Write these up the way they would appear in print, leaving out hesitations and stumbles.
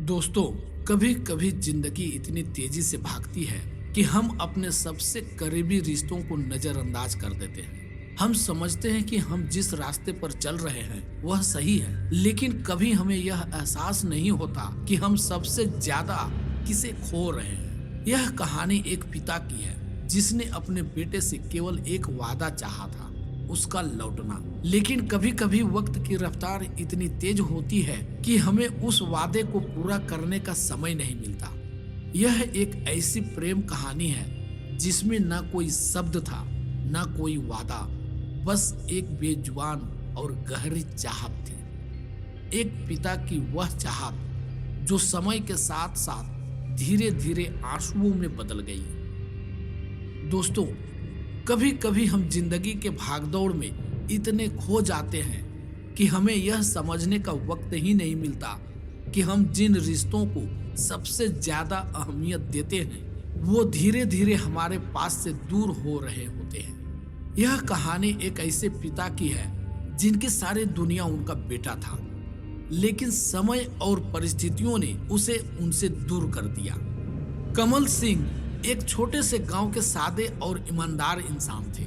दोस्तों, कभी कभी जिंदगी इतनी तेजी से भागती है कि हम अपने सबसे करीबी रिश्तों को नजरअंदाज कर देते हैं। हम समझते हैं कि हम जिस रास्ते पर चल रहे हैं वह सही है, लेकिन कभी हमें यह एहसास नहीं होता कि हम सबसे ज्यादा किसे खो रहे हैं। यह कहानी एक पिता की है जिसने अपने बेटे से केवल एक वादा चाहा था, उसका लौटना। लेकिन कभी कभी वक्त की रफ्तार इतनी तेज होती है कि हमें उस वादे को पूरा करने का समय नहीं मिलता। यह एक ऐसी प्रेम कहानी है जिसमें ना कोई शब्द था, ना कोई वादा, बस एक बेजुबान और गहरी चाहत थी। एक पिता की वह चाहत जो समय के साथ साथ धीरे धीरे आंसुओं में बदल गई। दोस्तों, कभी कभी हम जिंदगी के भागदौड़ में इतने खो जाते हैं कि हमें यह समझने का वक्त ही नहीं मिलता कि हम जिन रिश्तों को सबसे ज्यादा अहमियत देते हैं वो धीरे धीरे हमारे पास से दूर हो रहे होते हैं। यह कहानी एक ऐसे पिता की है जिनकी सारी दुनिया उनका बेटा था, लेकिन समय और परिस्थितियों ने उसे उनसे दूर कर दिया। कमल सिंह एक छोटे से गांव के सादे और ईमानदार इंसान थे।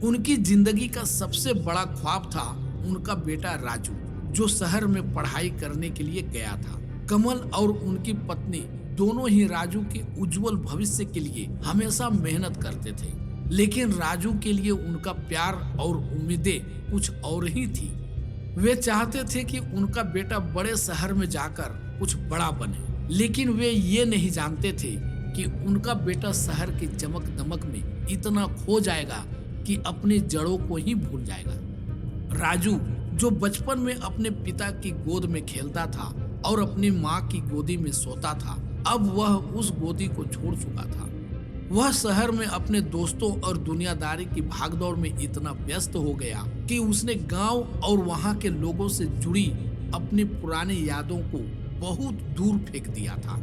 उनकी जिंदगी का सबसे बड़ा ख्वाब था उनका बेटा राजू, जो शहर में पढ़ाई करने के लिए गया था। कमल और उनकी पत्नी दोनों ही राजू के उज्जवल भविष्य के लिए हमेशा मेहनत करते थे, लेकिन राजू के लिए उनका प्यार और उम्मीदें कुछ और ही थी। वे चाहते थे कि उनका बेटा बड़े शहर में जाकर कुछ बड़ा बने, लेकिन वे ये नहीं जानते थे कि उनका बेटा शहर की चमक दमक में इतना खो जाएगा कि अपनी जड़ों को ही भूल जाएगा। राजू, जो बचपन में अपने पिता की गोद में खेलता था और अपनी माँ की गोदी में सोता था, अब वह उस गोदी को छोड़ चुका था। वह शहर में अपने दोस्तों और दुनियादारी की भागदौड़ में इतना व्यस्त हो गया कि उसने गांव और वहां के लोगों से जुड़ी अपनी पुरानी यादों को बहुत दूर फेंक दिया था।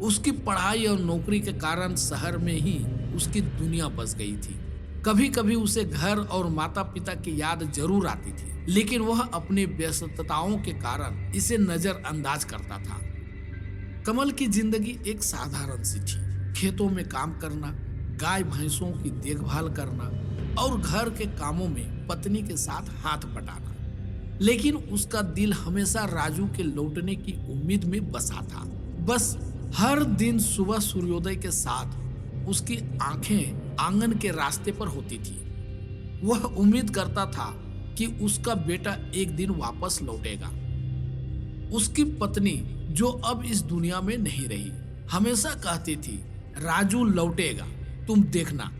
उसकी पढ़ाई और नौकरी के कारण शहर में ही उसकी दुनिया बस गई थी। कभी कभी उसे घर और माता पिता की याद जरूर आती थी, लेकिन वह अपनी व्यस्तताओं के कारण इसे नजरअंदाज करता था। कमल की जिंदगी एक साधारण सी थी। खेतों में काम करना, गाय भैंसों की देखभाल करना और घर के कामों में पत्नी के साथ हाथ बटाना। लेकिन उसका दिल हमेशा राजू के लौटने की उम्मीद में बसा था। बस हर दिन सुबह सूर्योदय के साथ उसकी आंखें आंगन के रास्ते पर होती थी। वह उम्मीद करता था कि उसका बेटा एक दिन वापस लौटेगा। उसकी पत्नी, जो अब इस दुनिया में नहीं रही, हमेशा कहती थी, राजू लौटेगा, तुम देखना।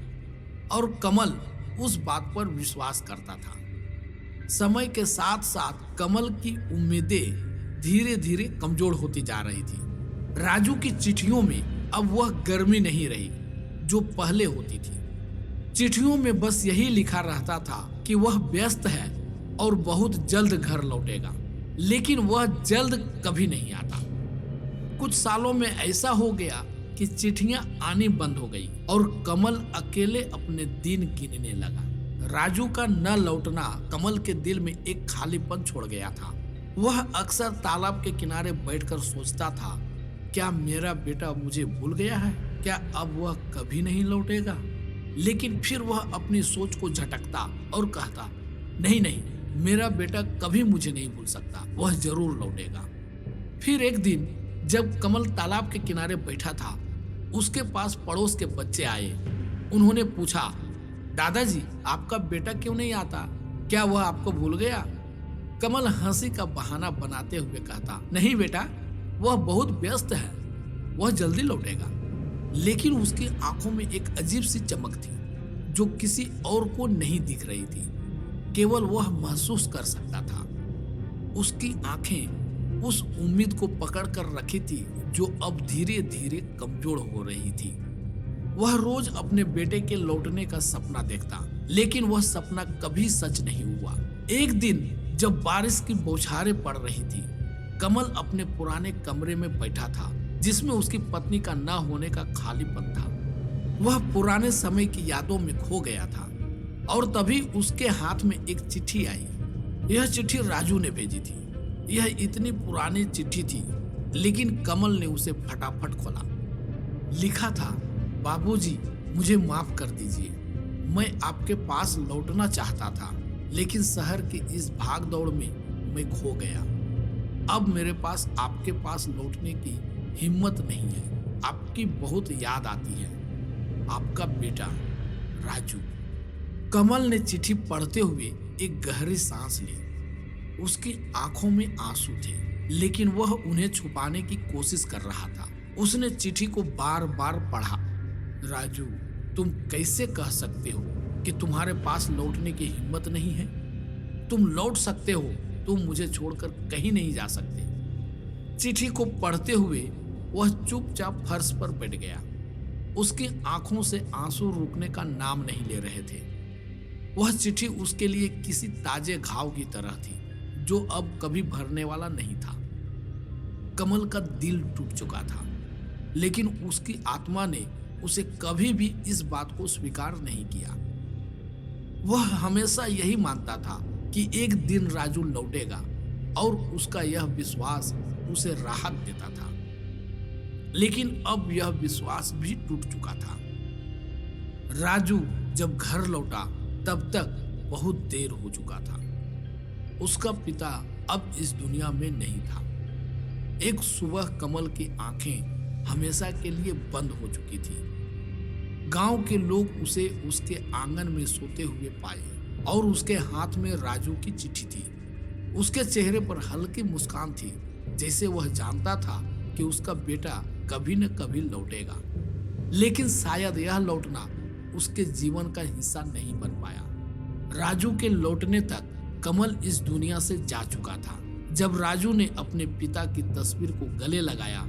और कमल उस बात पर विश्वास करता था। समय के साथ साथ कमल की उम्मीदें धीरे धीरे कमजोर होती जा रही थी। राजू की चिट्ठियों में अब वह गर्मी नहीं रही जो पहले होती थी। चिट्ठियों में बस यही लिखा रहता था कि वह व्यस्त है और बहुत जल्द घर लौटेगा, लेकिन वह जल्द कभी नहीं आता। कुछ सालों में ऐसा हो गया कि चिट्ठियां आनी बंद हो गई और कमल अकेले अपने दिन गिनने लगा। राजू का न लौटना कमल के दिल में एक खालीपन छोड़ गया था। वह अक्सर तालाब के किनारे बैठकर सोचता था, क्या मेरा बेटा मुझे भूल गया है? क्या अब वह कभी नहीं लौटेगा? लेकिन फिर वह अपनी सोच को झटकता और कहता, नहीं नहीं, मेरा बेटा कभी मुझे नहीं भूल सकता, वह जरूर लौटेगा। फिर एक दिन जब कमल तालाब के किनारे बैठा था, उसके पास पड़ोस के बच्चे आए। उन्होंने पूछा, दादाजी, आपका बेटा क्यों नहीं आता? क्या वह आपको भूल गया? कमल हंसी का बहाना बनाते हुए कहता, नहीं बेटा, वह बहुत व्यस्त है, वह जल्दी लौटेगा। लेकिन उसकी आंखों में एक अजीब सी चमक थी जो किसी और को नहीं दिख रही थी, केवल वह महसूस कर सकता था। उसकी आंखें उस उम्मीद को पकड़ कर रखी थी जो अब धीरे धीरे कमजोर हो रही थी। वह रोज अपने बेटे के लौटने का सपना देखता, लेकिन वह सपना कभी सच नहीं हुआ। एक दिन जब बारिश की बौछारें पड़ रही थी, कमल अपने पुराने कमरे में बैठा था जिसमें उसकी पत्नी का न होने का खालीपन था। वह पुराने समय की यादों में खो गया था और तभी उसके हाथ में एक चिट्ठी आई। यह चिट्ठी राजू ने भेजी थी। यह इतनी पुरानी चिट्ठी थी लेकिन कमल ने उसे फटाफट खोला। लिखा था, बाबूजी मुझे माफ कर दीजिए, मैं आपके पास लौटना चाहता था, लेकिन शहर की इस भाग दौड़ में मैं खो गया। अब मेरे पास आपके पास लौटने की हिम्मत नहीं है। आपकी बहुत याद आती है। आपका बेटा राजू। कमल ने चिट्ठी पढ़ते हुए एक गहरी सांस ली। उसकी आंखों में आंसू थे, लेकिन वह उन्हें छुपाने की कोशिश कर रहा था। उसने चिट्ठी को बार बार पढ़ा। राजू, तुम कैसे कह सकते हो कि तुम्हारे पास लौटने की हिम्मत नहीं है? तुम लौट सकते हो, तुम मुझे छोड़कर कहीं नहीं जा सकते। चिट्ठी को पढ़ते हुए वह चुपचाप फर्श पर बैठ गया। उसकी आंखों से आंसू रुकने का नाम नहीं ले रहे थे। वह चिट्ठी उसके लिए किसी ताजे घाव की तरह थी, जो अब कभी भरने वाला नहीं था। कमल का दिल टूट चुका था, लेकिन उसकी आत्मा ने उसे कभी भी इस बात को स्वीकार नहीं किया। वह हमेशा यही मानता था कि एक दिन राजू लौटेगा, और उसका यह विश्वास उसे राहत देता था। लेकिन अब यह विश्वास भी टूट चुका था। राजू जब घर लौटा तब तक बहुत देर हो चुका था। उसका पिता अब इस दुनिया में नहीं था। एक सुबह कमल की आंखें हमेशा के लिए बंद हो चुकी थी। गांव के लोग उसे उसके आंगन में सोते हुए पाए और उसके हाथ में राजू की चिट्ठी थी। उसके चेहरे पर हल्की मुस्कान थी, जैसे वह जानता था कि उसका बेटा कभी न कभी लौटेगा। लेकिन शायद यह लौटना उसके जीवन का हिस्सा नहीं बन पाया। राजू के लौटने तक कमल इस दुनिया से जा चुका था। जब राजू ने अपने पिता की तस्वीर को गले लगाया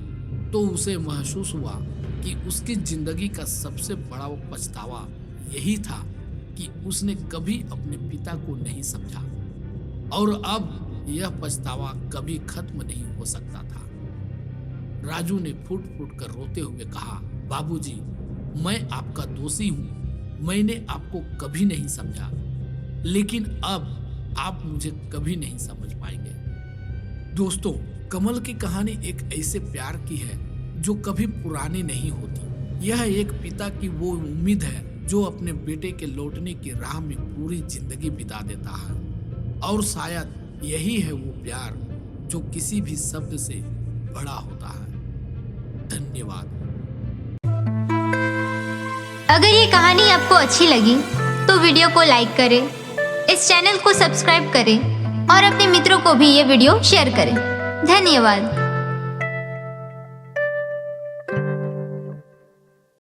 तो उसे महसूस हुआ कि उसकी जिंदगी का सबसे बड़ा पछतावा यही था कि उसने कभी अपने पिता को नहीं समझा, और अब यह पछतावा कभी खत्म नहीं हो सकता था। राजू ने फूट फूट कर रोते हुए कहा, बाबूजी, मैं आपका दोषी हूं। मैंने आपको कभी नहीं समझा, लेकिन अब आप मुझे कभी नहीं समझ पाएंगे। दोस्तों, कमल की कहानी एक ऐसे प्यार की है जो कभी पुरानी नहीं होती। यह एक पिता की वो उम्मीद है जो अपने बेटे के लौटने की राह में पूरी जिंदगी बिता देता है, और शायद यही है वो प्यार जो किसी भी शब्द से बड़ा होता है। धन्यवाद। अगर ये कहानी आपको अच्छी लगी तो वीडियो को लाइक करें, इस चैनल को सब्सक्राइब करें और अपने मित्रों को भी ये वीडियो शेयर करें। धन्यवाद।